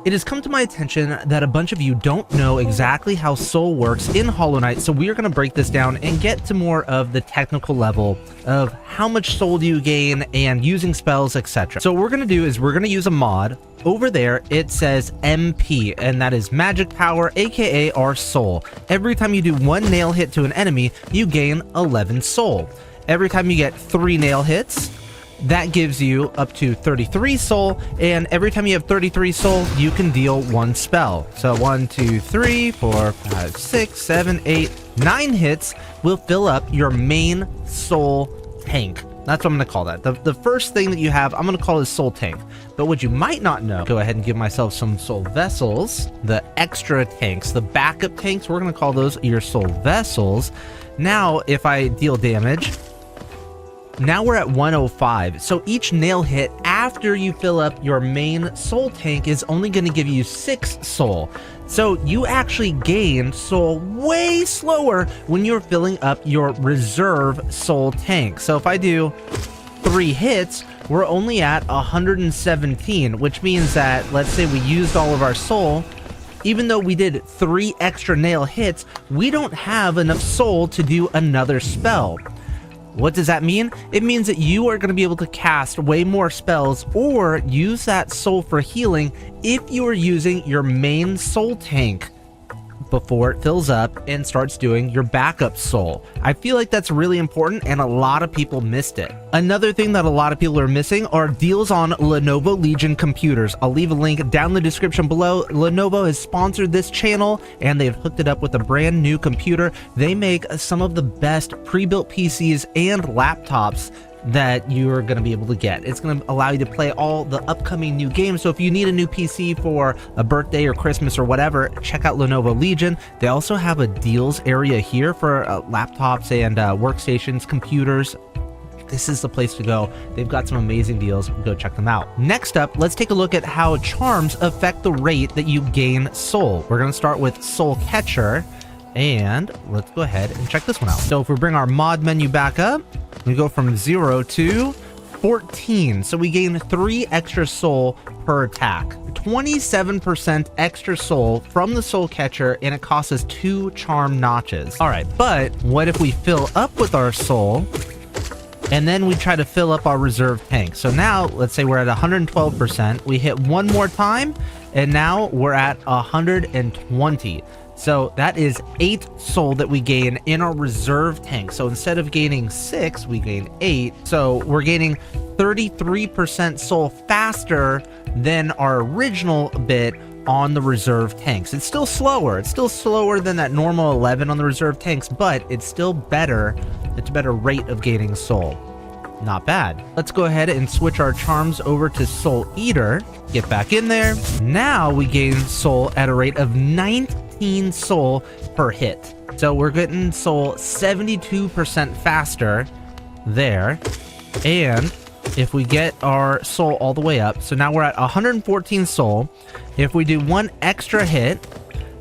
It has come to my attention that a bunch of you don't know exactly how soul works in Hollow Knight, so we are going to break this down and get to more of the technical level of how much soul do you gain and using spells, etc. So what we're going to do is we're going to use a mod. Over there it says MP, and that is magic power, aka our soul. Every time you do one nail hit to an enemy, you gain 11 soul. Every time you get 3 nail hits, that gives you up to 33 soul, and every time you have 33 soul, you can deal 1 spell. So 1, 2, 3, 4, 5, 6, 7, 8, 9 hits will fill up your main soul tank. That's what I'm going to call that. The first thing that you have, I'm going to call this soul tank. But what you might not know, go ahead and give myself some soul vessels, the extra tanks, the backup tanks, we're going to call those your soul vessels. Now, if I deal damage, now we're at 105, so each nail hit after you fill up your main soul tank is only going to give you 6 soul. So you actually gain soul way slower when you're filling up your reserve soul tank. So if I do 3 hits, we're only at 117, which means that, let's say we used all of our soul, even though we did 3 extra nail hits, we don't have enough soul to do another spell. What does that mean? It means that you are going to be able to cast way more spells or use that soul for healing if you are using your main soul tank before it fills up and starts doing your backup soul. I feel like that's really important, and a lot of people missed it. Another thing that a lot of people are missing are deals on Lenovo Legion computers. I'll leave a link down in the description below. Lenovo has sponsored this channel, and they've hooked it up with a brand new computer. They make some of the best pre-built PCs and laptops that you're going to be able to get. It's going to allow you to play all the upcoming new games. So if you need a new PC for a birthday or Christmas or whatever, check out Lenovo Legion. They also have a deals area here for laptops and workstations, computers. This is the place to go. They've got some amazing deals. Go check them out. Next up, let's take a look at how charms affect the rate that you gain soul. We're going to start with Soul Catcher, and let's go ahead and check this one out. So if we bring our mod menu back up, we go from 0 to 14. So we gain 3 extra soul per attack. 27% extra soul from the Soul Catcher, and it costs us 2 charm notches. All right, but what if we fill up with our soul and then we try to fill up our reserve tank? So now, let's say we're at 112%. We hit one more time, and now we're at 120. So that is 8 soul that we gain in our reserve tank. So instead of gaining 6, we gain 8. So we're gaining 33% soul faster than our original bit on the reserve tanks. It's still slower. It's still slower than that normal 11 on the reserve tanks, but it's still better. It's a better rate of gaining soul. Not bad. Let's go ahead and switch our charms over to Soul Eater. Get back in there. Now we gain soul at a rate of 19 soul per hit. So we're getting soul 72% faster there. And if we get our soul all the way up, so now we're at 114 soul. If we do 1 extra hit,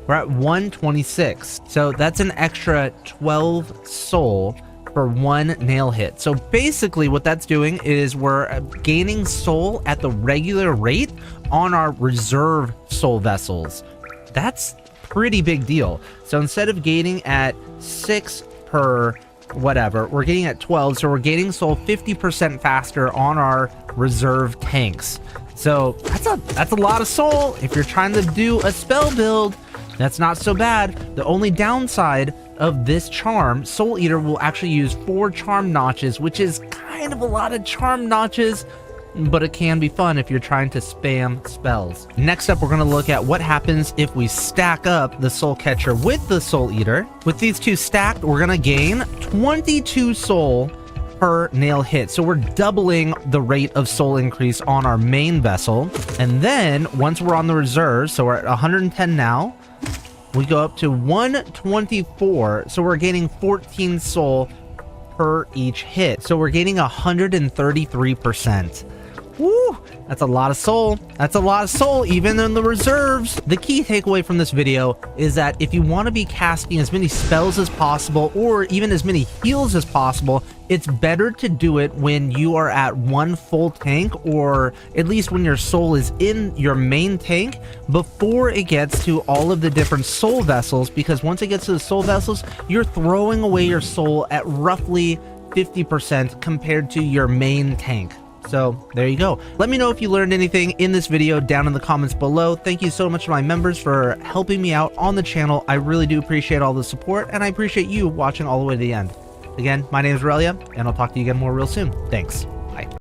we're at 126. So that's an extra 12 soul for 1 nail hit. So basically what that's doing is we're gaining soul at the regular rate on our reserve soul vessels. That's pretty big deal. So instead of gaining at 6 per whatever, we're getting at 12. So we're gaining soul 50% faster on our reserve tanks. So that's a lot of soul. If you're trying to do a spell build, that's not so bad. The only downside of this charm, Soul Eater will actually use 4 charm notches, which is kind of a lot of charm notches, but it can be fun if you're trying to spam spells. Next up, we're going to look at what happens if we stack up the Soul Catcher with the Soul Eater. With these 2 stacked, we're going to gain 22 soul per nail hit. So we're doubling the rate of soul increase on our main vessel. And then once we're on the reserve, so we're at 110 now, we go up to 124. So we're gaining 14 soul per each hit. So we're gaining 133%. Woo! That's a lot of soul. That's a lot of soul, even in the reserves. The key takeaway from this video is that if you want to be casting as many spells as possible, or even as many heals as possible, it's better to do it when you are at one full tank, or at least when your soul is in your main tank, before it gets to all of the different soul vessels, because once it gets to the soul vessels, you're throwing away your soul at roughly 50% compared to your main tank. So there you go. Let me know if you learned anything in this video down in the comments below. Thank you so much to my members for helping me out on the channel. I really do appreciate all the support, and I appreciate you watching all the way to the end. Again, my name is Relyea, and I'll talk to you again more real soon. Thanks.